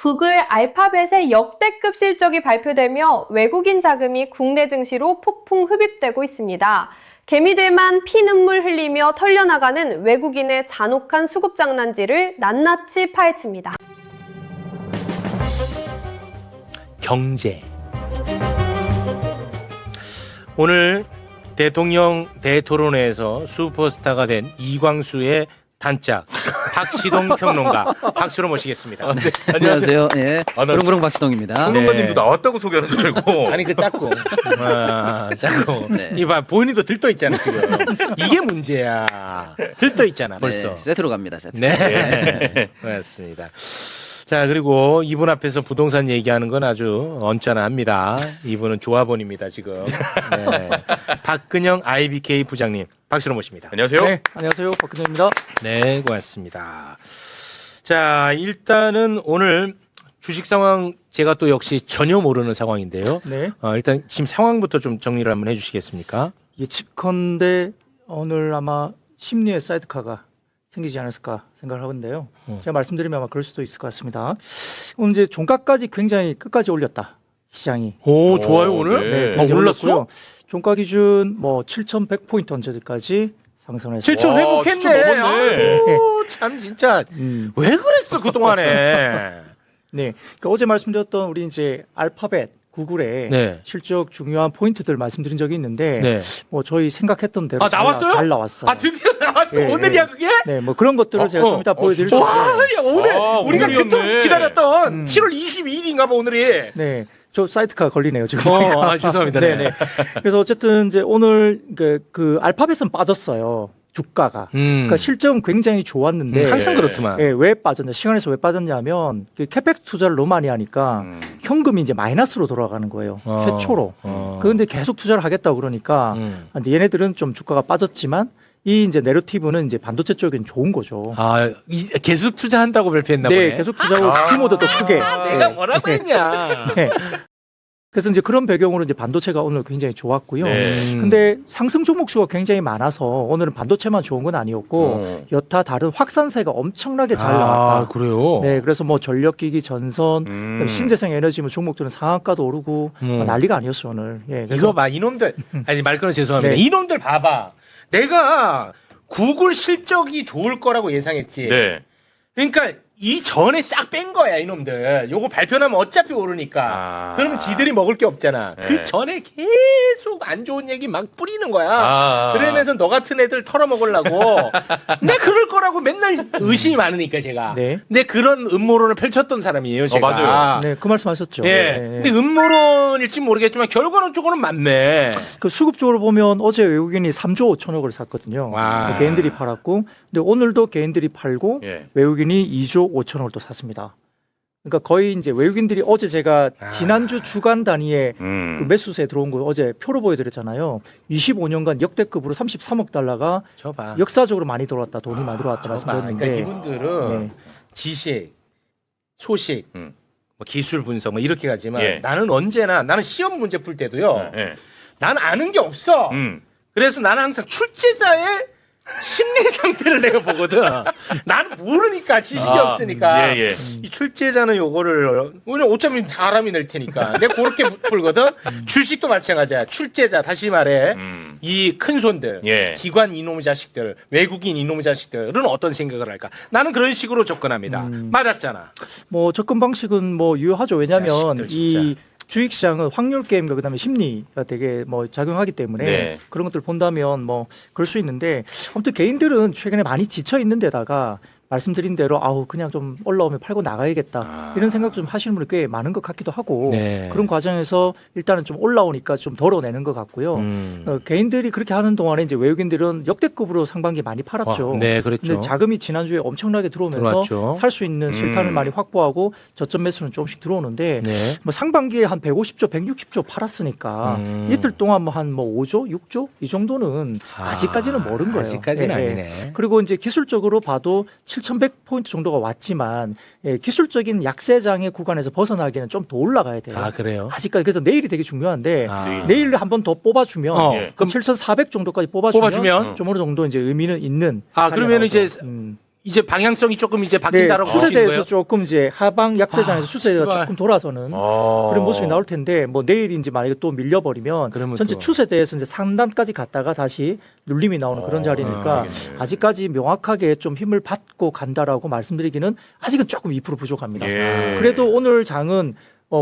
구글 알파벳의 역대급 실적이 발표되며 외국인 자금이 국내 증시로 폭풍 흡입되고 있습니다. 개미들만 피눈물 흘리며 털려나가는 외국인의 잔혹한 수급 장난질을 낱낱이 파헤칩니다. 경제. 오늘 대통령 대토론회에서 슈퍼스타가 된 이광수의 단짝 박시동 평론가 박수로 모시겠습니다. 네, 안녕하세요. 예, 그릉그릉 박시동입니다. 평론가님도 나왔다고 소개하는 줄 알고. 아니 그 작고 작고 네. 이봐 본인도 들떠 있잖아 지금. 이게 문제야. 들떠 있잖아 벌써. 네, 세트로 갑니다. 세트. 네, 맞습니다. 자, 그리고 이분 앞에서 부동산 얘기하는 건 아주 언짢아합니다. 이분은 조합원입니다, 지금. 네. 박근영 IBK 부장님, 박수로 모십니다. 안녕하세요. 네, 안녕하세요. 박근혜입니다. 네, 고맙습니다. 자, 일단은 오늘 주식 상황 제가 또 역시 전혀 모르는 상황인데요. 네. 일단 지금 상황부터 좀 정리를 한번 해주시겠습니까? 예측컨대 오늘 아마 심리의 사이드카가 생기지 않았을까 생각을 하건데요. 제가 말씀드리면 아마 그럴 수도 있을 것 같습니다. 오늘 이제 종가까지 굉장히 끝까지 올렸다. 시장이. 오, 좋아요, 오늘? 네. 굉장히 올랐어? 올랐고요. 종가 기준 뭐 7,100포인트 언제까지 상승해서 7천 회복했네. 진짜 먹었네. 아이고, 참 진짜 왜 그랬어 그동안에. 네. 그러니까 어제 말씀드렸던 우리 이제 알파벳 구글의 네. 실적 중요한 포인트들 말씀드린 적이 있는데 네. 뭐 저희 생각했던 대로 나왔어요? 잘 나왔어요. 아 드디어 나왔어. 예, 오늘이야 예. 그게? 네, 뭐 그런 것들을 제가 좀 이따 보여드릴 텐데. 와, 야, 오늘 우리가 오늘이었네. 그토록 기다렸던 7월 22일인가 봐 오늘이. 네, 저 사이트카 걸리네요 지금. 죄송합니다. 네네. 그래서 어쨌든 이제 오늘 그 알파벳은 빠졌어요. 주가가. 그러니까 실적은 굉장히 좋았는데 항상 그렇더만. 예, 왜 빠졌냐? 시간에서 왜 빠졌냐면 그 캐펙 투자를 너무 많이 하니까 현금이 이제 마이너스로 돌아가는 거예요. 최초로. 그런데 계속 투자를 하겠다고 그러니까 이제 얘네들은 좀 주가가 빠졌지만 이 이제 내러티브는 이제 반도체 쪽엔 좋은 거죠. 계속 투자한다고 발표했나 네, 보네. 계속 투자하고 규모도 더 크게. 내가 뭐라고 했냐. 네. 그래서 이제 그런 배경으로 이제 반도체가 오늘 굉장히 좋았고요. 네. 근데 상승 종목 수가 굉장히 많아서 오늘은 반도체만 좋은 건 아니었고 여타 다른 확산세가 엄청나게 잘 나왔다. 그래요? 네, 그래서 뭐 전력기기, 전선, 신재생 에너지 뭐 종목들은 상한가도 오르고 난리가 아니었어요 오늘. 예, 그래서 이거 봐 이놈들. 아니 말 끊어 죄송합니다. 네. 이놈들 봐봐. 내가 구글 실적이 좋을 거라고 예상했지. 네. 그러니까 이 전에 싹 뺀 거야 이놈들. 요거 발표나면 어차피 오르니까. 그러면 지들이 먹을 게 없잖아. 네. 그 전에 계속 안 좋은 얘기 막 뿌리는 거야. 그러면서 너 같은 애들 털어먹으려고. 내 그럴 거라고 맨날 의심이 많으니까 제가. 네. 근데 그런 음모론을 펼쳤던 사람이에요 제가. 맞아요. 네, 그 말씀하셨죠. 예. 네. 근데 음모론일지 모르겠지만 결과는 쪽으로는 맞네. 그 수급적으로 보면 어제 외국인이 3조 5천억을 샀거든요. 와. 개인들이 팔았고, 근데 오늘도 개인들이 팔고 예. 외국인이 2조 5천억을 또 샀습니다. 그러니까 거의 이제 외국인들이 어제 제가 지난주 주간 단위에 그 매수세 들어온 거 어제 표로 보여드렸잖아요. 25년간 역대급으로 33억 달러가 저봐. 역사적으로 많이 들어왔다, 돈이 많이 들어왔다 말씀드렸는데. 그러니까 이분들은 네. 지식, 소식, 뭐 기술 분석 뭐 이렇게 가지만 예. 나는 시험 문제 풀 때도요. 예. 나는 아는 게 없어. 그래서 나는 항상 출제자의 심리 상태를 내가 보거든. 나는 모르니까 지식이 없으니까. 예. 이 출제자는 요거를 오늘 어차피 사람이 낼 테니까 내가 그렇게 풀거든. 주식도 마찬가지야. 출제자 다시 말해 이 큰 손들, 예. 기관 이놈의 자식들, 외국인 이놈의 자식들은 어떤 생각을 할까? 나는 그런 식으로 접근합니다. 맞았잖아. 뭐 접근 방식은 뭐 유효하죠. 왜냐하면 자식들 진짜. 이 주식시장은 확률 게임과 그다음에 심리가 되게 뭐 작용하기 때문에 네. 그런 것들 본다면 뭐 그럴 수 있는데 아무튼 개인들은 최근에 많이 지쳐 있는 데다가 말씀드린 대로 그냥 좀 올라오면 팔고 나가야겠다 이런 생각 좀 하시는 분이 꽤 많은 것 같기도 하고 네. 그런 과정에서 일단은 좀 올라오니까 좀 덜어내는 것 같고요. 개인들이 그렇게 하는 동안에 이제 외국인들은 역대급으로 상반기 많이 팔았죠. 네, 그렇죠. 근데 자금이 지난주에 엄청나게 들어오면서 들어왔죠. 살 수 있는 실탄을 많이 확보하고 저점 매수는 조금씩 들어오는데 네. 뭐 상반기에 한 150조, 160조 팔았으니까 이틀 동안 뭐 한 뭐 5조, 6조 이 정도는 아직까지는 모른 거예요. 아직까지는 예, 예. 아니네. 그리고 이제 기술적으로 봐도 7,100포인트 정도가 왔지만 기술적인 약세장의 구간에서 벗어나기에는 좀 더 올라가야 돼요. 그래요? 아직까지 그래서 내일이 되게 중요한데 아. 내일 한 번 더 뽑아주면 예. 그럼 7,400 정도까지 뽑아주면 뽑아주면? 좀 어느 정도 이제 의미는 있는. 그러면 이제 음. 이제 방향성이 조금 이제 바뀐다라고 볼 수 있는 추세대에서 거예요? 조금 이제 하방 약세장에서 추세가 씨발. 조금 돌아서는 그런 모습이 나올 텐데 뭐 내일이 이제 만약에 또 밀려버리면 그러면 전체 또. 추세대에서 이제 상단까지 갔다가 다시 눌림이 나오는 그런 자리니까 알겠네. 아직까지 명확하게 좀 힘을 받고 간다라고 말씀드리기는 아직은 조금 2% 부족합니다. 예. 그래도 오늘 장은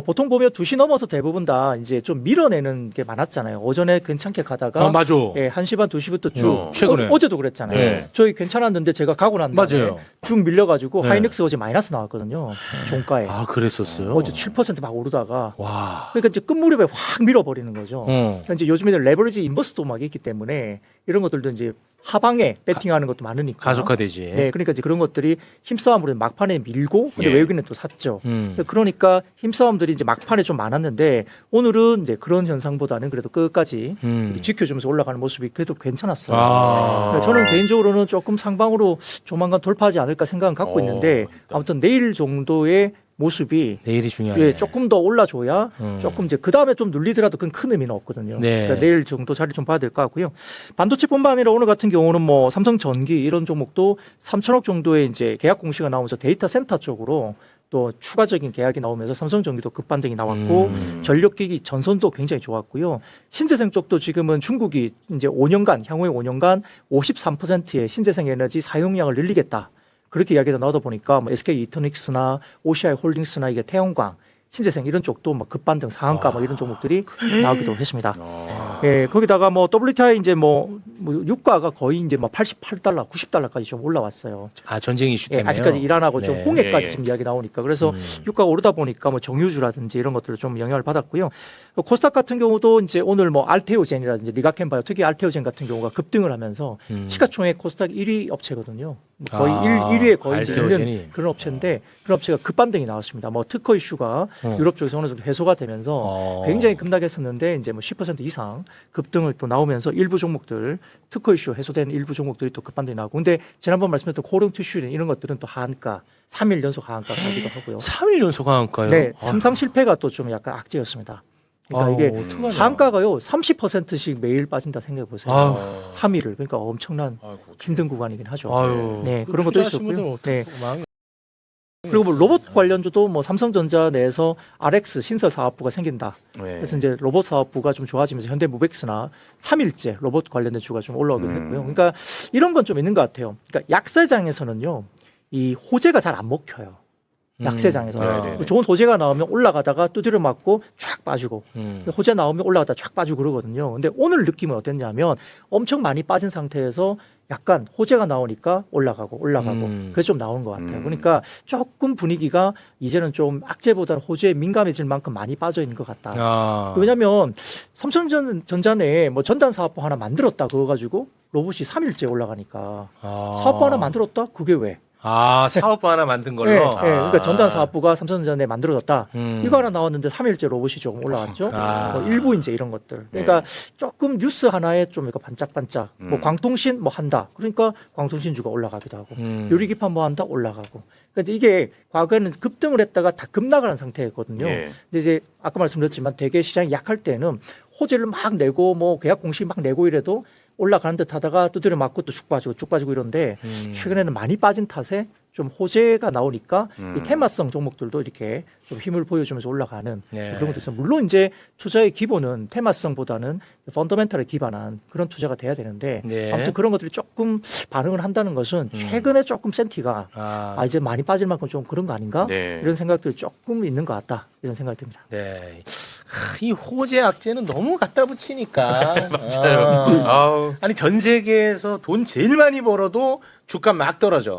보통 보면 2시 넘어서 대부분 다 이제 좀 밀어내는 게 많았잖아요. 오전에 괜찮게 가다가 맞아. 예, 1시 반 2시부터 쭉 최근에. 어제도 그랬잖아요. 네. 저희 괜찮았는데 제가 가고 난 다음에 맞아요. 쭉 밀려가지고 네. 하이닉스 어제 마이너스 나왔거든요. 종가에. 아, 그랬었어요? 어제 7%막 오르다가 와. 그러니까 이제 끝무렵에 확 밀어버리는 거죠. 그러니까 이제 요즘에는 레버리지 인버스도 막 있기 때문에 이런 것들도 이제 하방에 배팅하는 것도 많으니까. 가속화되지. 네, 그러니까 이제 그런 것들이 힘싸움으로 막판에 밀고 근데 예. 외국인은 또 샀죠. 그러니까 힘싸움들이 이제 막판에 좀 많았는데 오늘은 이제 그런 현상보다는 그래도 끝까지 지켜주면서 올라가는 모습이 그래도 괜찮았어요. 아. 저는 개인적으로는 조금 상방으로 조만간 돌파하지 않을까 생각은 갖고 있는데 아무튼 내일 정도의 모습이 내일이 중요하네. 예, 조금 더 올라줘야 조금 이제 그 다음에 좀 눌리더라도 그건 큰 의미는 없거든요. 네. 그러니까 내일 정도 자리 좀 봐야 될 것 같고요. 반도체뿐만 아니라 오늘 같은 경우는 뭐 삼성전기 이런 종목도 3천억 정도의 이제 계약 공시가 나오면서 데이터 센터 쪽으로 또 추가적인 계약이 나오면서 삼성전기도 급반등이 나왔고 전력기기 전선도 굉장히 좋았고요. 신재생 쪽도 지금은 중국이 이제 5년간 향후에 5년간 53%의 신재생 에너지 사용량을 늘리겠다. 그렇게 이야기가 나오다 보니까 뭐 SK 이터닉스나 OCI 홀딩스나 이게 태양광, 신재생 이런 쪽도 뭐 급반등 상한가 뭐 이런 종목들이 나오기도 했습니다. 예, 거기다가 뭐 WTI 이제 뭐 유가가 거의 이제 뭐 88달러, 90달러까지 좀 올라왔어요. 아, 전쟁 이슈 예, 때문에. 아직까지 이란하고 좀 네. 홍해까지 예, 예. 지금 이야기 나오니까 그래서 유가가 오르다 보니까 뭐 정유주라든지 이런 것들을 좀 영향을 받았고요. 코스닥 같은 경우도 이제 오늘 뭐 알테오젠이라든지 리가켄바이오 특히 알테오젠 같은 경우가 급등을 하면서 시가총액 코스닥 1위 업체거든요. 거의 1위에 거의 이제 알테오젠이. 있는 그런 업체인데 그런 업체가 급반등이 나왔습니다. 뭐 특허 이슈가 유럽 쪽에서 어느 정도 해소가 되면서 굉장히 급락했었는데 이제 뭐 10% 이상 급등을 또 나오면서 일부 종목들 특허 이슈 해소된 일부 종목들이 또 급반등이 나오고 근데 지난번 말씀드렸던 코롱 티슈 이런 것들은 또 하한가 3일 연속 하한가 가기도 하고요. 3일 연속 한가요? 네, 삼상 실패가 또 좀 약간 악재였습니다. 그러니까 이게 어떡하냐. 한가가요 30%씩 매일 빠진다 생각해 보세요. 아유. 3일을 그러니까 엄청난 아이고, 힘든 구간이긴 하죠. 아유. 네, 그 그런 것도 투자하신 분들은 있었고요. 어떻게 네. 마음- 그리고 뭐 로봇 관련주도 뭐 삼성전자 내에서 RX 신설 사업부가 생긴다. 네. 그래서 이제 로봇 사업부가 좀 좋아지면서 현대무벡스나 3일째 로봇 관련된 주가 좀 올라오기도 했고요. 그러니까 이런 건 좀 있는 것 같아요. 그러니까 약세장에서는요, 이 호재가 잘 안 먹혀요. 약세장에서 네네네. 좋은 호재가 나오면 올라가다가 두드려 맞고 쫙 빠지고 음. 호재 나오면 올라가다 쫙 빠지고 그러거든요. 근데 오늘 느낌은 어땠냐면 엄청 많이 빠진 상태에서 약간 호재가 나오니까 올라가고 그게 좀 나오는 것 같아요. 그러니까 조금 분위기가 이제는 좀 악재보다는 호재에 민감해질 만큼 많이 빠져 있는 것 같다. 아. 왜냐하면 삼성전자 내에 뭐 전단 사업부 하나 만들었다 그거 가지고 로봇이 3일째 올라가니까 사업부 하나 만들었다 그게 왜? 아, 사업부 하나 만든 걸로. 네, 그러니까 전단 사업부가 삼성전자 내에 만들어졌다. 음. 이거 하나 나왔는데 3일째 로봇이 조금 올라왔죠. 아. 뭐 일부 이제 이런 것들. 그러니까 조금 뉴스 하나에 좀 이거 반짝반짝. 뭐 광통신 뭐 한다. 그러니까 광통신주가 올라가기도 하고. 유리기판 뭐 한다 올라가고. 그러니까 이제 이게 과거에는 급등을 했다가 다 급락을 한 상태였거든요. 예. 근데 이제 아까 말씀드렸지만 되게 시장이 약할 때는 호재를 막 내고 뭐 계약 공시 막 내고 이래도 올라가는 듯 하다가 두드려 맞고 또 쭉 빠지고 이런데 최근에는 많이 빠진 탓에 좀 호재가 나오니까 이 테마성 종목들도 이렇게 좀 힘을 보여주면서 올라가는 네. 그런 것도 있어요. 물론 이제 투자의 기본은 테마성보다는 펀더멘털에 기반한 그런 투자가 돼야 되는데 네. 아무튼 그런 것들이 조금 반응을 한다는 것은 최근에 조금 센티가 아. 이제 많이 빠질 만큼 좀 그런 거 아닌가 네. 이런 생각들이 조금 있는 것 같다 이런 생각이 듭니다. 네. 이 호재 악재는 너무 갖다 붙이니까. 맞아요. 아우. 아니 전 세계에서 돈 제일 많이 벌어도 주가 막 떨어져.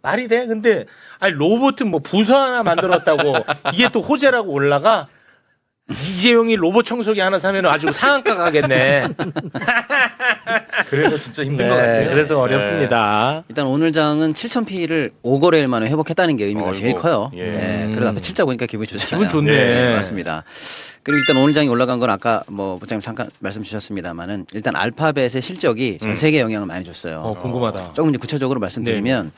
말이 돼? 근데 아니 로봇 뭐 부서 하나 만들었다고 이게 또 호재라고 올라가? 이재용이 로봇 청소기 하나 사면 아주 상한가 가겠네. 그래서 진짜 힘든 네, 것 같아요. 그래서 어렵습니다. 일단 오늘 장은 7,000P를 5거래일 만에 회복했다는 게 의미가 어이구, 제일 커요. 예. 네, 그래도 앞에 7자 보니까 기분이 좋잖아요. 기분 좋네. 네, 맞습니다. 그리고 일단 오늘 장이 올라간 건 아까 뭐 부장님 잠깐 말씀 주셨습니다만은 일단 알파벳의 실적이 전 세계에 영향을 많이 줬어요. 궁금하다. 조금 이제 구체적으로 말씀드리면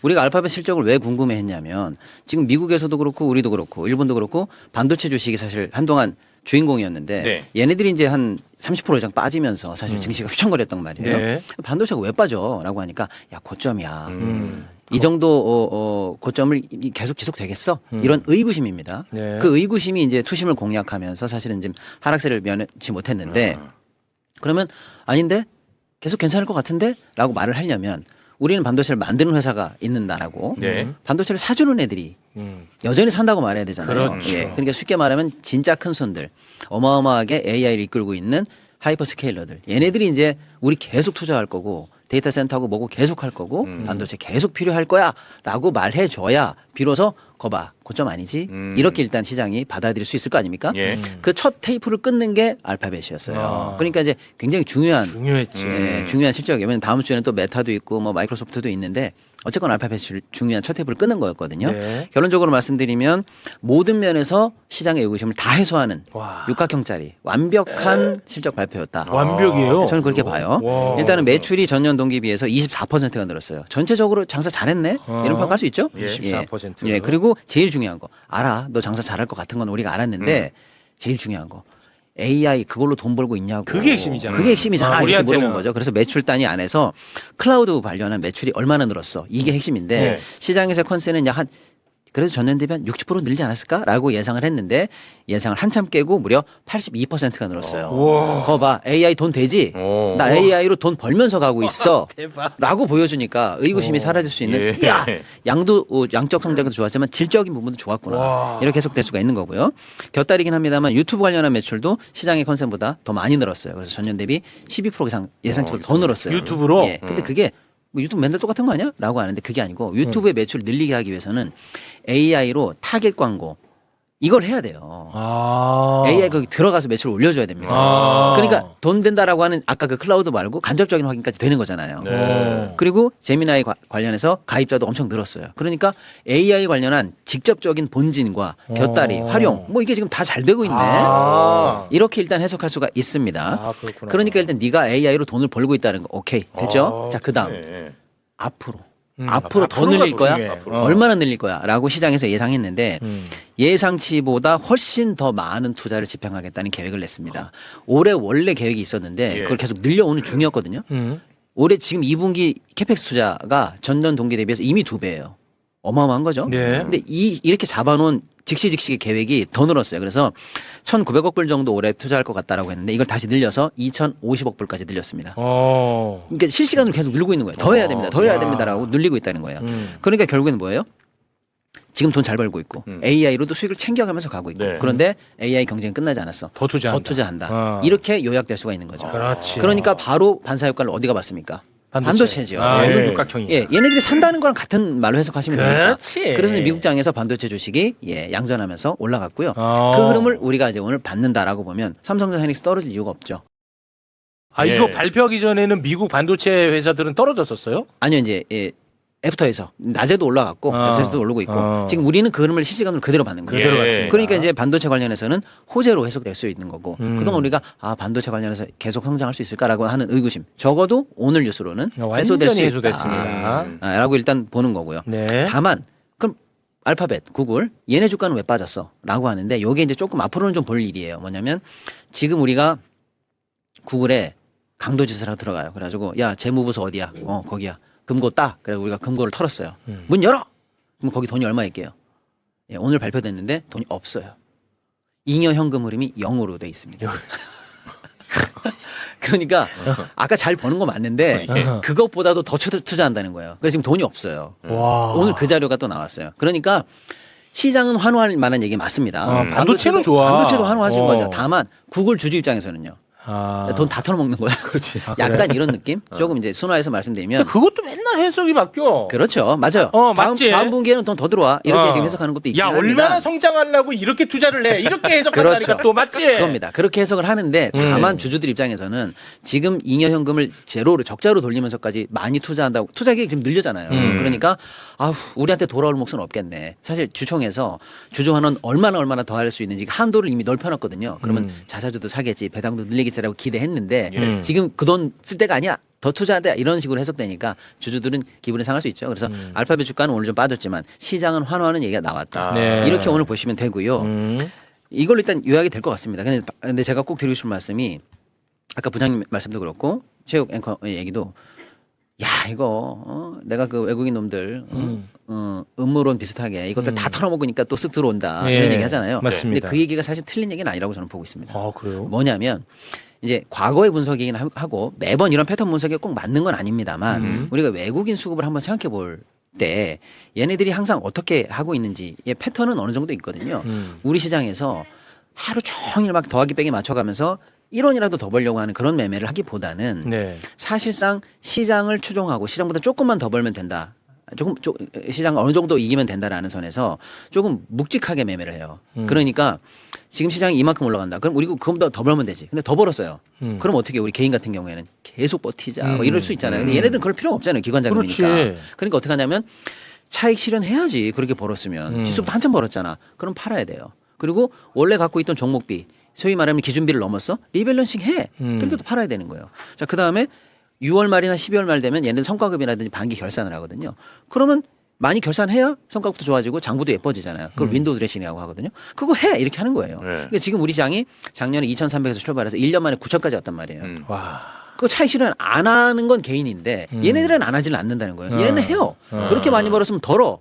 우리가 알파벳 실적을 왜 궁금해했냐면 지금 미국에서도 그렇고 우리도 그렇고 일본도 그렇고 반도체 주식이 사실 한동안 주인공이었는데 네. 얘네들이 이제 한 30% 이상 빠지면서 사실 증시가 휘청거렸단 말이에요. 네. 반도체가 왜 빠져? 라고 하니까 야 고점이야. 이 정도 고점을 계속 지속되겠어? 이런 의구심입니다. 네. 그 의구심이 이제 투심을 공략하면서 사실은 지금 하락세를 면치 못했는데 그러면 아닌데 계속 괜찮을 것 같은데? 라고 말을 하려면 우리는 반도체를 만드는 회사가 있는 나라고 네. 반도체를 사주는 애들이 여전히 산다고 말해야 되잖아요. 그렇죠. 예. 그러니까 쉽게 말하면 진짜 큰 손들, 어마어마하게 AI를 이끌고 있는 하이퍼스케일러들. 얘네들이 이제 우리 계속 투자할 거고 데이터 센터하고 뭐고 계속 할 거고 반도체 계속 필요할 거야 라고 말해줘야 비로소 거봐 고점 아니지? 이렇게 일단 시장이 받아들일 수 있을 거 아닙니까? 예. 그 첫 테이프를 끊는 게 알파벳이었어요. 그러니까 이제 굉장히 중요했지. 중요한 실적이에요. 왜냐면 다음 주에는 또 메타도 있고 뭐 마이크로소프트도 있는데 어쨌건 알파벳이 중요한 첫 테이프를 끊는 거였거든요. 네. 결론적으로 말씀드리면 모든 면에서 시장의 의구심을 다 해소하는 와. 육각형짜리 완벽한 실적 발표였다. 완벽이에요. 저는 그렇게 봐요. 와. 일단은 매출이 전년 동기 비해서 24%가 늘었어요. 전체적으로 장사 잘했네? 이런 평가할 수 있죠? 예. 24%. 예, 그리고 제일 중요한 거. 알아. 너 장사 잘할 것 같은 건 우리가 알았는데 제일 중요한 거. AI 그걸로 돈 벌고 있냐고. 그게 핵심이잖아. 그게 핵심이잖아. 이렇게 우리한테는. 물어본 거죠. 그래서 매출 단위 안에서 클라우드 관련한 매출이 얼마나 늘었어. 이게 핵심인데 네. 시장에서 컨센은 한 그래도 전년 대비 한 60% 늘지 않았을까라고 예상을 했는데 예상을 한참 깨고 무려 82%가 늘었어요. 우와. 거봐 AI 돈 되지? 오. 나 AI로 돈 벌면서 가고 있어. 대박. 라고 보여주니까 의구심이 사라질 수 있는 예. 야 양적 성장도 좋았지만 질적인 부분도 좋았구나. 와. 이렇게 해석될 수가 있는 거고요. 곁다리긴 합니다만 유튜브 관련한 매출도 시장의 컨센보다 더 많이 늘었어요. 그래서 전년 대비 12% 이상 예상치보다 더 늘었어요. 유튜브로? 예. 근데 그게 뭐 유튜브 맨날 똑같은 거 아니야? 라고 하는데 그게 아니고 유튜브의 매출을 늘리게 하기 위해서는 AI로 타겟 광고 이걸 해야 돼요. 아. AI 거기 들어가서 매출을 올려줘야 됩니다. 아. 그러니까 돈 된다라고 하는 아까 그 클라우드 말고 간접적인 확인까지 되는 거잖아요. 네. 그리고 제미나이 관련해서 가입자도 엄청 늘었어요. 그러니까 AI 관련한 직접적인 본진과 곁다리, 활용 뭐 이게 지금 다 잘 되고 있네. 아. 이렇게 일단 해석할 수가 있습니다. 아, 그렇구나. 그러니까 일단 네가 AI로 돈을 벌고 있다는 거 오케이 됐죠? 아, 자 그다음 예. 앞으로 음. 앞으로 더 앞으로가 늘릴 더 거야? 중요해. 앞으로. 얼마나 늘릴 거야? 라고 시장에서 예상했는데 음. 예상치보다 훨씬 더 많은 투자를 집행하겠다는 계획을 냈습니다. 올해 원래 계획이 있었는데 예. 그걸 계속 늘려오는 중이었거든요. 올해 지금 2분기 캐펙스 투자가 전년 동기 대비해서 이미 2배예요. 어마어마한 거죠. 네. 근데 이렇게 잡아놓은 즉시 계획이 더 늘었어요. 그래서 1,900억 불 정도 올해 투자할 것 같다라고 했는데 이걸 다시 늘려서 2,050억 불까지 늘렸습니다. 어. 그러니까 실시간으로 계속 늘고 있는 거예요. 더 해야 됩니다. 더 해야 됩니다라고 늘리고 있다는 거예요. 그러니까 결국에는 뭐예요? 지금 돈 잘 벌고 있고 AI로도 수익을 챙겨가면서 가고 있고 네. 그런데 AI 경쟁이 끝나지 않았어. 더 투자한다. 더 투자한다. 어. 이렇게 요약될 수가 있는 거죠. 그렇지. 그러니까 바로 반사 효과를 어디가 봤습니까? 반도체죠. 아, 예. 이런 육각형이. 예, 얘네들이 산다는 거랑 같은 말로 해석하시면 됩니다. 그렇지. 그래서 미국장에서 반도체 주식이 양전하면서 올라갔고요. 어. 그 흐름을 우리가 이제 오늘 받는다라고 보면 삼성전자 하이닉스 떨어질 이유가 없죠. 아, 이거 예. 발표하기 전에는 미국 반도체 회사들은 떨어졌었어요? 아니요, 이제 애프터에서 낮에도 올라갔고 애프터에서도 오르고 있고 지금 우리는 그 흐름을 실시간으로 그대로 받는 거예요. 그대로 예. 봤습니다. 그러니까 이제 반도체 관련해서는 호재로 해석될 수 있는 거고 그동안 우리가 반도체 관련해서 계속 성장할 수 있을까라고 하는 의구심 적어도 오늘 뉴스로는 해소될 수 완전히 있다. 해소됐습니다. 라고 일단 보는 거고요. 네. 다만 그럼 알파벳, 구글 얘네 주가는 왜 빠졌어? 라고 하는데 요게 이제 조금 앞으로는 좀 볼 일이에요. 뭐냐면 지금 우리가 구글에 강도지수라고 들어가요. 그래가지고 야 재무부서 어디야? 거기야. 금고 따. 그래서 우리가 금고를 털었어요. 문 열어. 그럼 거기 돈이 얼마 있게요? 예, 오늘 발표됐는데 돈이 없어요. 잉여 현금 흐름이 0으로 돼 있습니다. 그러니까 아까 잘 버는 거 맞는데 그것보다도 더 투자한다는 거예요. 그래서 지금 돈이 없어요. 와. 오늘 그 자료가 또 나왔어요. 그러니까 시장은 환호할 만한 얘기 맞습니다. 반도체는 좋아. 반도체도 환호하신 어. 거죠. 다만 구글 주주 입장에서는요. 아. 돈 다 털어먹는 거야. 그렇지. 약간 이런 느낌? 조금 이제 순화해서 말씀드리면. 근데 그것도 맨날 해석이 바뀌어. 그렇죠. 맞아요. 맞지. 다음 분기에는 돈 더 들어와. 이렇게 지금 해석하는 것도 있긴 야, 합니다. 얼마나 성장하려고 이렇게 투자를 해. 이렇게 해석한다니까 그렇죠. 또 맞지? 그겁니다. 그렇게 해석을 하는데 다만 주주들 입장에서는 지금 잉여 현금을 제로로 적자로 돌리면서까지 많이 투자한다고 투자액이 지금 늘려잖아요. 그러니까 우리한테 돌아올 몫은 없겠네. 사실 주총에서 주주 환원 얼마나 더 할 수 있는지 한도를 이미 넓혀놨거든요. 그러면 자사주도 사겠지, 배당도 늘리겠지라고 기대했는데 지금 그 돈 쓸 때가 아니야. 더 투자한다 이런 식으로 해석되니까 주주들은 기분이 상할 수 있죠. 그래서 알파벳 주가는 오늘 좀 빠졌지만 시장은 환호하는 얘기가 나왔다. 네. 이렇게 오늘 보시면 되고요. 이걸로 일단 요약이 될 것 같습니다. 근데 제가 꼭 드리고 싶은 말씀이 아까 부장님 말씀도 그렇고 최욱 앵커의 얘기도 야 이거 내가 그 외국인 놈들 음모론 비슷하게 이것들 다 털어먹으니까 또 쓱 들어온다 예, 이런 얘기 하잖아요. 맞습니다. 근데 그 얘기가 사실 틀린 얘기는 아니라고 저는 보고 있습니다. 아, 그래요? 뭐냐면 이제 과거의 분석이긴 하고 매번 이런 패턴 분석이 꼭 맞는 건 아닙니다만 우리가 외국인 수급을 한번 생각해 볼 때 얘네들이 항상 어떻게 하고 있는지 패턴은 어느 정도 있거든요. 우리 시장에서 하루 종일 막 더하기 빼기 맞춰가면서 1원이라도 더 벌려고 하는 그런 매매를 하기보다는 네. 사실상 시장을 추종하고 시장보다 조금만 더 벌면 된다. 시장 어느 정도 이기면 된다라는 선에서 조금 묵직하게 매매를 해요. 그러니까 지금 시장이 이만큼 올라간다. 그럼 우리 그거보다 더 벌면 되지. 근데 더 벌었어요. 그럼 어떻게 우리 개인 같은 경우에는 계속 버티자 뭐 이럴 수 있잖아요. 근데 얘네들은 그럴 필요가 없잖아요. 기관 자금이니까. 그렇지. 그러니까 어떻게 하냐면 차익 실현해야지. 그렇게 벌었으면 지수부터 한참 벌었잖아. 그럼 팔아야 돼요. 그리고 원래 갖고 있던 종목비 소위 말하면 기준비를 넘었어? 리밸런싱 해. 그러니까 또 팔아야 되는 거예요. 자, 그다음에 6월 말이나 12월 말 되면 얘는 성과급이라든지 반기 결산을 하거든요. 그러면 많이 결산해야 성과급도 좋아지고 장부도 예뻐지잖아요. 그걸 윈도우 드레싱이라고 하거든요. 그거 해 이렇게 하는 거예요. 네. 그러니까 지금 우리 장이 작년에 2,300에서 출발해서 1년 만에 9,000까지 왔단 말이에요. 와. 그 차익 실현 안 하는 건 개인인데 얘네들은 안 하지는 않는다는 거예요. 얘네는 해요. 그렇게 많이 벌었으면 덜어.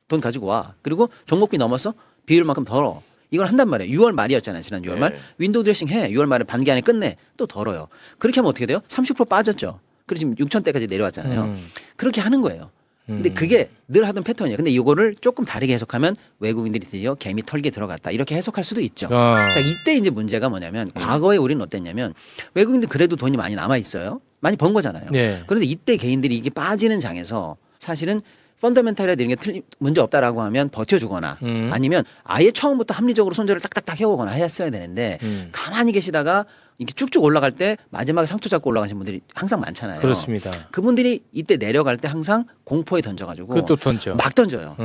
돈 가지고 와. 그리고 종목비 넘어서 비율만큼 덜어. 이걸 한단 말이에요. 6월 말이었잖아요. 지난 6월 말. 네. 윈도우 드레싱 해. 6월 말에 반기 안에 끝내. 또 덜어요. 그렇게 하면 어떻게 돼요? 30% 빠졌죠. 그래서 지금 6,000대까지 내려왔잖아요. 그렇게 하는 거예요. 근데 그게 늘 하던 패턴이에요. 근데 이거를 조금 다르게 해석하면 외국인들이 드디어 개미 털기에 들어갔다. 이렇게 해석할 수도 있죠. 자, 이때 이제 문제가 뭐냐면 과거에 우리는 어땠냐면 외국인들 그래도 돈이 많이 남아 있어요. 많이 번 거잖아요. 네. 그런데 이때 개인들이 이게 빠지는 장에서 사실은 펀더멘탈이나 이런 게 문제 없다라고 하면 버텨주거나 아니면 아예 처음부터 합리적으로 손절을 딱딱딱 해오거나 했어야 되는데 가만히 계시다가 이렇게 쭉쭉 올라갈 때 마지막에 상투 잡고 올라가신 분들이 항상 많잖아요. 그렇습니다. 그분들이 이때 내려갈 때 항상 공포에 던져가지고 그것도 던져. 막 던져요.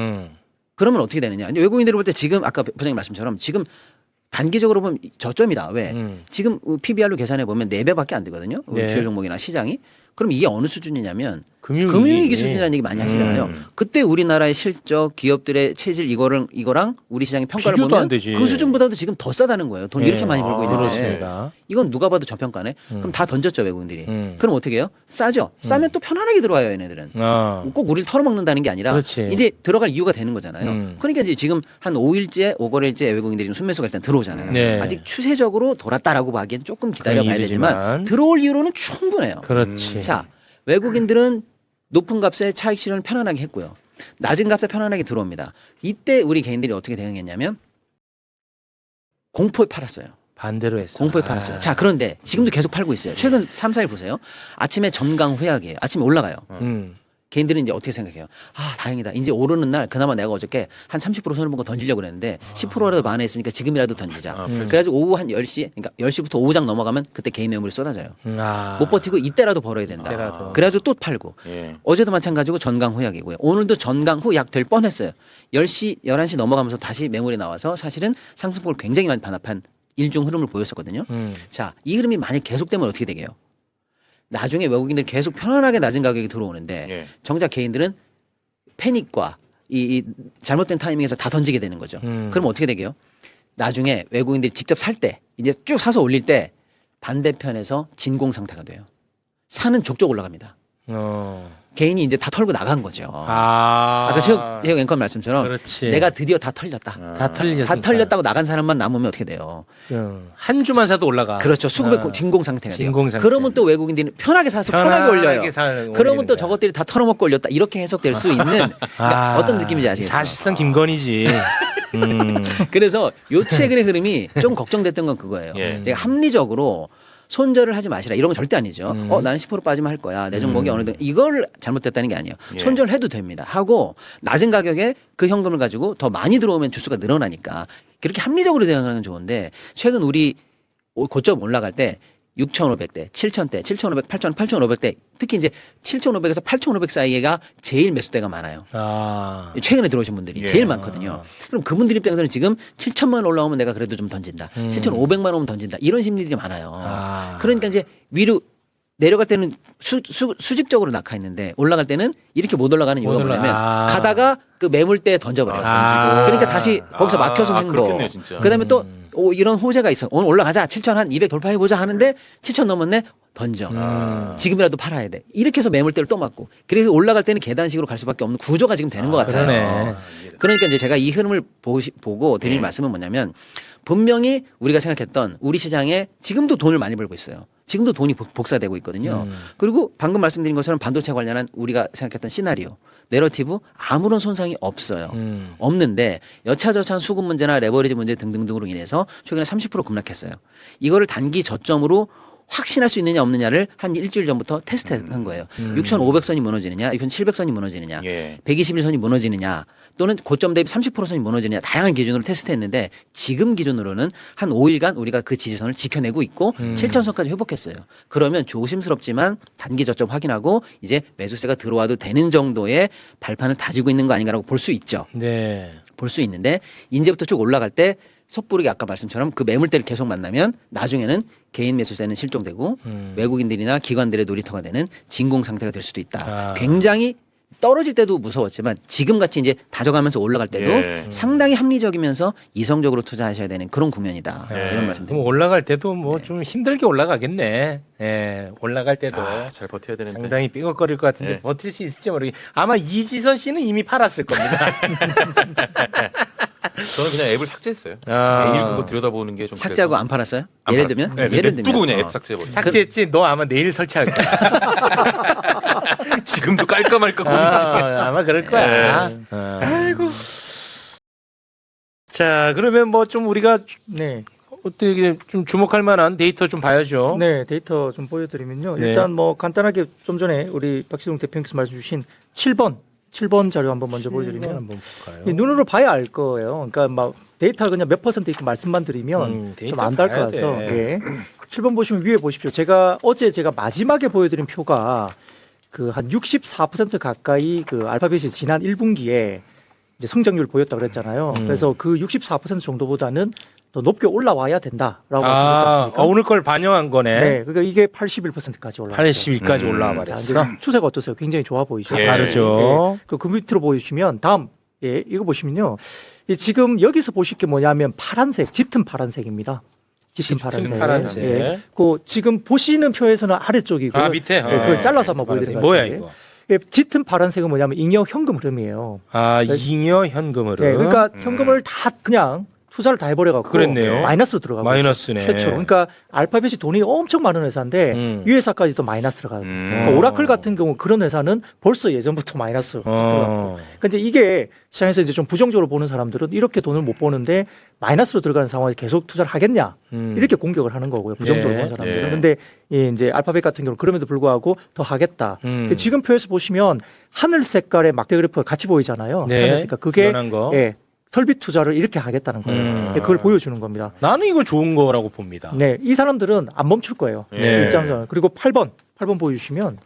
그러면 어떻게 되느냐? 이제 외국인들이 볼 때 지금 아까 부장님 말씀처럼 지금 단기적으로 보면 저점이다. 왜? 지금 PBR로 계산해 보면 4배밖에 안 되거든요. 우리 네. 주요 종목이나 시장이. 그럼 이게 어느 수준이냐면 금융위기. 금융위기 수준이라는 얘기 많이 하시잖아요. 그때 우리나라의 실적, 기업들의 체질 이거랑 우리 시장의 평가를 비교도 보면 안 되지. 그 수준보다도 지금 더 싸다는 거예요. 돈 예. 이렇게 많이 벌고 있는데. 그렇습니다. 이건 누가 봐도 저평가네. 그럼 다 던졌죠 외국인들이. 그럼 어떻게 해요? 싸죠. 싸면 또 편안하게 들어와요 얘네들은. 꼭 우리를 털어먹는다는 게 아니라 그렇지. 이제 들어갈 이유가 되는 거잖아요. 그러니까 이제 지금 한 5일째, 5거래일째 외국인들이 지금 순매수가 일단 들어오잖아요. 네. 아직 추세적으로 돌았다라고 하기엔 조금 기다려봐야 그건 되지만 이르지만. 들어올 이유로는 충분해요. 그렇지. 자, 외국인들은 높은 값에 차익 실현을 편안하게 했고요. 낮은 값에 편안하게 들어옵니다. 이때 우리 개인들이 어떻게 대응했냐면 공포에 팔았어요. 반대로 했어. 공포에 팔았어요. 자, 그런데 지금도 계속 팔고 있어요. 최근 3, 4일 보세요. 아침에 점강 후약이에요. 아침에 올라가요. 개인들은 이제 어떻게 생각해요? 아, 다행이다. 이제 오르는 날 그나마 내가 어저께 한 30% 손을 본 거 던지려고 그랬는데 10%라도 만회했으니까 지금이라도 던지자. 그래가지고 오후 한 10시, 그러니까 10시부터 오후장 넘어가면 그때 개인 매물이 쏟아져요. 못 버티고 이때라도 벌어야 된다. 이때라도. 그래가지고 또 팔고. 예. 어제도 마찬가지고 전강 후약이고요. 오늘도 전강 후약 될 뻔했어요. 10시, 11시 넘어가면서 다시 매물이 나와서 사실은 상승폭을 굉장히 많이 반납한 일중 흐름을 보였었거든요. 자, 이 흐름이 만약 계속되면 어떻게 되게요? 나중에 외국인들 계속 편안하게 낮은 가격이 들어오는데 예. 정작 개인들은 패닉과 이 잘못된 타이밍에서 다 던지게 되는 거죠. 그럼 어떻게 되게요? 나중에 외국인들이 직접 살 때 이제 쭉 사서 올릴 때 반대편에서 진공 상태가 돼요. 사는 족족 올라갑니다. 개인이 이제 다 털고 나간 거죠. 아까 최혁 앵커 말씀처럼 그렇지. 내가 드디어 다 털렸다. 다 털렸으니까. 다 털렸다고 나간 사람만 남으면 어떻게 돼요? 한 주만 사도 올라가. 그렇죠. 수급의 진공 상태가 돼요. 진공 상태. 그러면 또 외국인들이 편하게 사서 편하게 올려요. 그러면 또 올리는 거야. 저것들이 다 털어먹고 올렸다. 이렇게 해석될 수 있는 그러니까 어떤 느낌인지 아시겠죠? 사실상 김건희지. 그래서 요 최근의 흐름이 좀 걱정됐던 건 그거예요. 예. 제가 합리적으로 손절을 하지 마시라. 이런 건 절대 아니죠. 나는 10% 빠지면 할 거야. 내 종목이 어느 정도 이걸 잘못됐다는 게 아니에요. 예. 손절을 해도 됩니다. 하고 낮은 가격에 그 현금을 가지고 더 많이 들어오면 주수가 늘어나니까 그렇게 합리적으로 대응하는 건 좋은데 최근 우리 고점 올라갈 때 6,500대, 7,000대, 7,500, 8,000, 8,500대 특히 이제 7,500에서 8,500 사이가 제일 매수대가 많아요. 최근에 들어오신 분들이 예. 제일 많거든요. 그럼 그분들 입장에서는 지금 7,000만 원 올라오면 내가 그래도 좀 던진다. 7,500만 원 오면 던진다. 이런 심리들이 많아요. 그러니까 이제 위로 내려갈 때는 수직적으로 낙하했는데 올라갈 때는 이렇게 못 올라가는 이유가 뭐냐면 가다가 그 매물대에 던져버려요. 그러니까 다시 거기서 막혀서 횡보. 그렇겠네요, 진짜. 그다음에 또 이런 호재가 있어. 오늘 올라가자. 7,200 돌파해보자 하는데 7,000 넘었네. 던져. 아. 지금이라도 팔아야 돼. 이렇게 해서 매물대를 또 맞고. 그래서 올라갈 때는 계단식으로 갈 수밖에 없는 구조가 지금 되는 것 같아요. 그러네. 그러니까 이제 제가 이 흐름을 보고 드릴 말씀은 뭐냐면 분명히 우리가 생각했던 우리 시장에 지금도 돈을 많이 벌고 있어요. 지금도 돈이 복사되고 있거든요. 그리고 방금 말씀드린 것처럼 반도체 관련한 우리가 생각했던 시나리오, 내러티브 아무런 손상이 없어요. 없는데 여차저차한 수급 문제나 레버리지 문제 등등등으로 인해서 최근에 30% 급락했어요. 이거를 단기 저점으로 확신할 수 있느냐 없느냐를 한 일주일 전부터 테스트한 거예요. 6,500선이 무너지느냐, 6,700선이 무너지느냐, 예. 121선이 무너지느냐, 또는 고점 대비 30%선이 무너지느냐 다양한 기준으로 테스트했는데 지금 기준으로는 한 5일간 우리가 그 지지선을 지켜내고 있고 7,000선까지 회복했어요. 그러면 조심스럽지만 단기 저점 확인하고 이제 매수세가 들어와도 되는 정도의 발판을 다지고 있는 거 아닌가라고 볼 수 있죠. 네. 볼 수 있는데 이제부터 쭉 올라갈 때 섣부르게 아까 말씀처럼 그 매물대를 계속 만나면 나중에는 개인 매수세는 실종되고 외국인들이나 기관들의 놀이터가 되는 진공 상태가 될 수도 있다. 아. 굉장히 떨어질 때도 무서웠지만 지금같이 이제 다져가면서 올라갈 때도 예. 상당히 합리적이면서 이성적으로 투자하셔야 되는 그런 국면이다. 네. 이런 그럼 말씀드립니다. 올라갈 때도 뭐 좀 힘들게 올라가겠네. 예, 올라갈 때도 아, 잘 버텨야 되는데. 상당히 삐걱거릴 것 같은데 네. 버틸 수 있을지 모르겠. 아마 이지선 씨는 이미 팔았을 겁니다. 저는 그냥 앱을 삭제했어요. 아. 매일 그거 들여다보는 게 좀 삭제하고 그래서 안 팔았어요? 안 예를 팔았어요. 들면? 네, 예를 네, 들면 뚜고 그냥 앱 삭제해버렸어요. 삭제했지. 너 아마 내일 설치할 거야. 지금도 깔까 말까 고민 중이에요. 아마 그럴 거야. 아이고. 자, 그러면 뭐 좀 우리가 네. 어떻게 좀 주목할 만한 데이터 좀 봐야죠. 네, 데이터 좀 보여드리면요. 네. 일단 뭐 간단하게 좀 전에 우리 박시동 대표님께서 말씀 주신 7번 자료 한번 먼저 보여드리면 한번 볼까요? 이 눈으로 봐야 알 거예요. 그러니까 막 데이터가 그냥 몇 %있고 말씀만 드리면 데이터 좀 안 달 봐야 것 같아서. 돼. 예. 7번 보시면 위에 보십시오. 어제 제가 마지막에 보여드린 표가 그 한 64% 가까이 그 알파벳이 지난 1분기에 이제 성장률 보였다고 그랬잖아요. 그래서 그 64% 정도보다는 더 높게 올라와야 된다라고 말씀드렸지 않습니까? 오늘 걸 반영한 거네. 네, 그러니까 이게 81%까지 올라왔죠. 82까지 올라와 자, 버렸어. 이제 추세가 어떠세요? 굉장히 좋아 보이죠? 예. 다르죠. 그 밑으로 보여주시면 다음 예, 이거 보시면요. 지금 여기서 보실 게 뭐냐면 파란색, 짙은 파란색입니다. 짙은 파란색. 파란색. 예. 그 지금 보시는 표에서는 아래쪽이고 아, 밑에. 그걸 잘라서 한번 보여드릴게요. 뭐야 이거? 예, 짙은 파란색은 뭐냐면 잉여 현금 흐름이에요. 아, 잉여 현금으로. 네, 그러니까 현금을 다 그냥 투자를 다 해버려갖고 그랬네요. 마이너스로 들어가고 마이너스네. 최초로. 그러니까 알파벳이 돈이 엄청 많은 회사인데 이 회사까지 또 마이너스 들어가요. 그러니까 오라클 같은 경우 그런 회사는 벌써 예전부터 마이너스 들어가고. 그러니까 이제 이게 시장에서 이제 좀 부정적으로 보는 사람들은 이렇게 돈을 못 버는데 마이너스로 들어가는 상황에 계속 투자를 하겠냐 이렇게 공격을 하는 거고요. 부정적으로 예, 보는 사람들은. 예. 근데 이제 알파벳 같은 경우는 그럼에도 불구하고 더 하겠다. 지금 표에서 보시면 하늘 색깔의 막대 그래프가 같이 보이잖아요. 네. 하늘 색깔 그게 연한 거. 예, 설비 투자를 이렇게 하겠다는 거예요. 네, 그걸 보여주는 겁니다. 나는 이거 좋은 거라고 봅니다. 네, 이 사람들은 안 멈출 거예요. 예. 입장전. 그리고 8번 보여주시면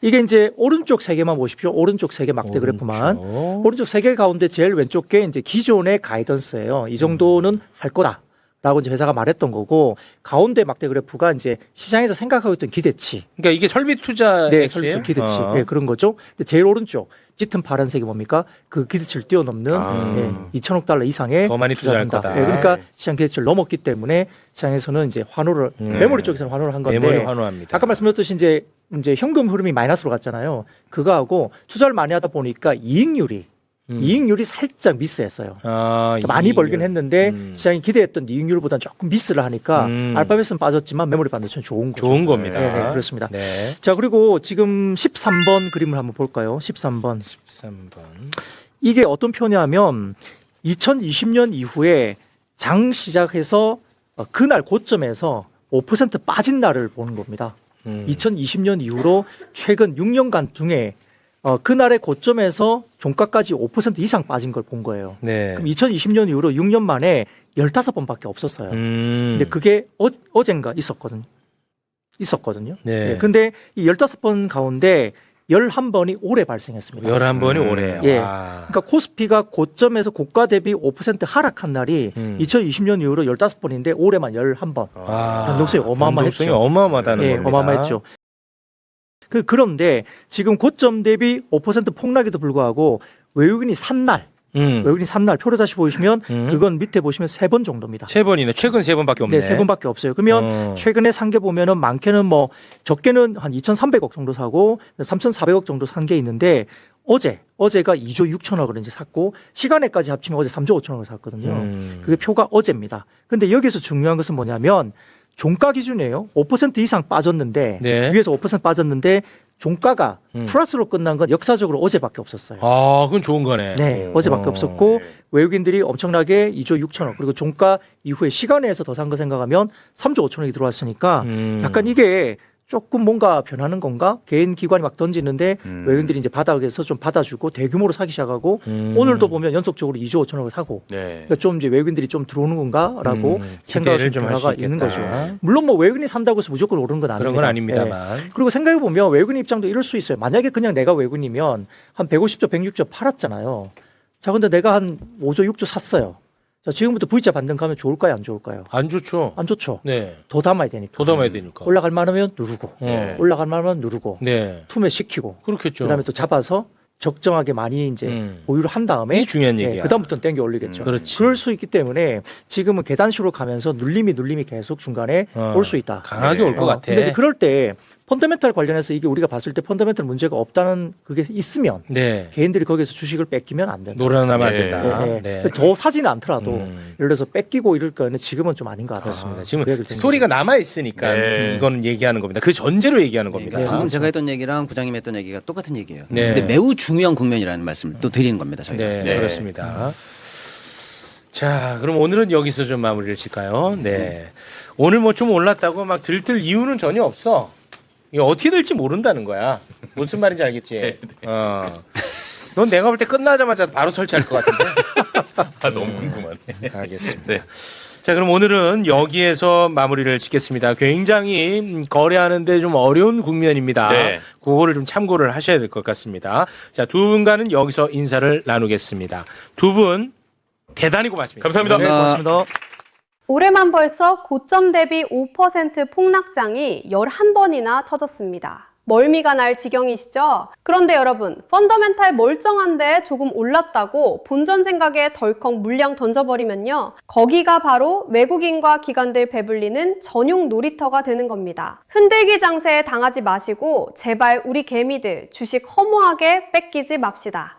이게 이제 오른쪽 세 개만 보십시오. 오른쪽 세 개 막대 그래프만. 오른쪽 세 개 가운데 제일 왼쪽 게 이제 기존의 가이던스예요. 이 정도는 할 거다. 라고 이제 회사가 말했던 거고 가운데 막대 그래프가 이제 시장에서 생각하고 있던 기대치. 그러니까 이게 설비 투자 네, 액수예요? 설비 기대치. 네, 그런 거죠. 근데 제일 오른쪽 짙은 파란색이 뭡니까? 그 기대치를 뛰어넘는 2천억 달러 이상의 더 많이 투자할 투자한다. 거다. 네, 그러니까 시장 기대치를 넘었기 때문에 시장에서는 이제 환호를 메모리 쪽에서는 환호를 한 건데 메모리 환호합니다. 아까 말씀드렸듯이 이제 현금 흐름이 마이너스로 갔잖아요. 그거하고 투자를 많이 하다 보니까 이익률이 살짝 미스했어요. 많이 벌긴 했는데 시장이 기대했던 이익률보다는 조금 미스를 하니까 알파벳은 빠졌지만 메모리 반도체는 좋은 거죠. 좋은 겁니다. 네, 네, 그렇습니다. 네. 자, 그리고 지금 13번 그림을 한번 볼까요? 13번. 13번. 이게 어떤 표냐면 2020년 이후에 장 시작해서 그날 고점에서 5% 빠진 날을 보는 겁니다. 2020년 이후로 최근 6년간 중에 그날의 고점에서 종가까지 5% 이상 빠진 걸 본 거예요. 네. 그럼 2020년 이후로 6년 만에 15번밖에 없었어요. 근데 그게 어젠가 있었거든요. 네. 근데 이 15번 가운데 11번이 올해 발생했습니다. 11번이 올해요. 예. 와. 그러니까 코스피가 고점에서 고가 대비 5% 하락한 날이 2020년 이후로 15번인데 올해만 11번. 와. 변동성이 어마어마했죠. 변동성이 어마어마하다는 예, 겁니다. 어마어마했죠. 그런데 지금 고점 대비 5% 폭락에도 불구하고 외국인이 산 날, 외국인 3날 표를 다시 보시면 그건 밑에 보시면 3번 정도입니다. 3번이네. 최근 3번밖에 없네. 네, 3번밖에 없어요. 그러면 최근에 산 게 보면은 많게는 뭐 적게는 한 2,300억 정도 사고 3,400억 정도 산 게 있는데 어제가 2조 6천억을 이제 샀고 시간에까지 합치면 어제 3조 5천억을 샀거든요. 그게 표가 어제입니다. 근데 여기서 중요한 것은 뭐냐면 종가 기준이에요. 5% 이상 빠졌는데 네. 위에서 5% 빠졌는데 종가가 플러스로 끝난 건 역사적으로 어제밖에 없었어요. 아, 그건 좋은 거네. 네, 어제밖에 없었고 외국인들이 엄청나게 2조 6천억 그리고 종가 이후에 시간에서 더 산 거 생각하면 3조 5천억이 들어왔으니까 약간 이게 조금 뭔가 변하는 건가? 개인 기관이 막 던지는데 외국인들이 이제 바닥에서 좀 받아주고 대규모로 사기 시작하고 오늘도 보면 연속적으로 2조 5천억을 사고 네. 그러니까 좀 이제 외국인들이 좀 들어오는 건가라고 생각을 기대를 좀 좀 할 수 변화가 있겠다. 있는 거죠. 물론 뭐 외국인이 산다고 해서 무조건 오르는 건 아닙니다. 그런 건 네. 아닙니다만. 그리고 생각해 보면 외국인 입장도 이럴 수 있어요. 만약에 그냥 내가 외국인이면 한 150조, 106조 팔았잖아요. 자, 근데 내가 한 5조, 6조 샀어요. 자, 지금부터 V자 반등 가면 좋을까요, 안 좋을까요? 안 좋죠. 안 좋죠. 네. 더 담아야 되니까. 더 담아야 되니까. 올라갈 만하면 누르고, 네. 올라갈 만하면 누르고, 네. 투매 시키고, 그렇겠죠. 그다음에 또 잡아서 적정하게 많이 이제 보유를 한 다음에 이게 중요한 얘기야. 그다음부터는 땡겨 올리겠죠. 그렇지. 그럴 수 있기 때문에 지금은 계단식으로 가면서 눌림이 계속 중간에 올 수 있다. 강하게 올 것 같아. 근데 이제 그럴 때 펀더멘탈 관련해서 이게 우리가 봤을 때 펀더멘탈 문제가 없다는 그게 있으면 네. 개인들이 거기서 주식을 뺏기면 안 된다. 놀아나면 안 네. 된다. 네. 네. 더 사지는 않더라도 음. 예를 들어서 뺏기고 이럴 거는 지금은 좀 아닌 것 같아요. 그렇습니다. 지금 그 얘기를 듣는 스토리가 남아 있으니까 네. 이거는 얘기하는 겁니다. 그 전제로 얘기하는 겁니다. 네, 방금 제가 했던 얘기랑 부장님이 했던 얘기가 똑같은 얘기예요. 네. 근데 매우 중요한 국면이라는 말씀을 또 드리는 겁니다. 저희가. 네, 네. 그렇습니다. 자, 그럼 오늘은 여기서 좀 마무리를 칠까요? 네. 오늘 뭐 좀 올랐다고 막 들뜰 이유는 전혀 없어. 이게 어떻게 될지 모른다는 거야. 무슨 말인지 알겠지? 넌 내가 볼 때 끝나자마자 바로 설치할 것 같은데? 아, 너무 궁금하네. 알겠습니다. 네. 자, 그럼 오늘은 여기에서 마무리를 짓겠습니다. 굉장히 거래하는데 좀 어려운 국면입니다. 네. 그거를 좀 참고를 하셔야 될 것 같습니다. 자, 두 분과는 여기서 인사를 나누겠습니다. 두 분 대단히 고맙습니다. 감사합니다. 네, 고맙습니다. 올해만 벌써 고점 대비 5% 폭락장이 11번이나 터졌습니다. 멀미가 날 지경이시죠? 그런데 여러분, 펀더멘탈 멀쩡한데 조금 올랐다고 본전 생각에 덜컥 물량 던져버리면요. 거기가 바로 외국인과 기관들 배불리는 전용 놀이터가 되는 겁니다. 흔들기 장세에 당하지 마시고 제발 우리 개미들 주식 허무하게 뺏기지 맙시다.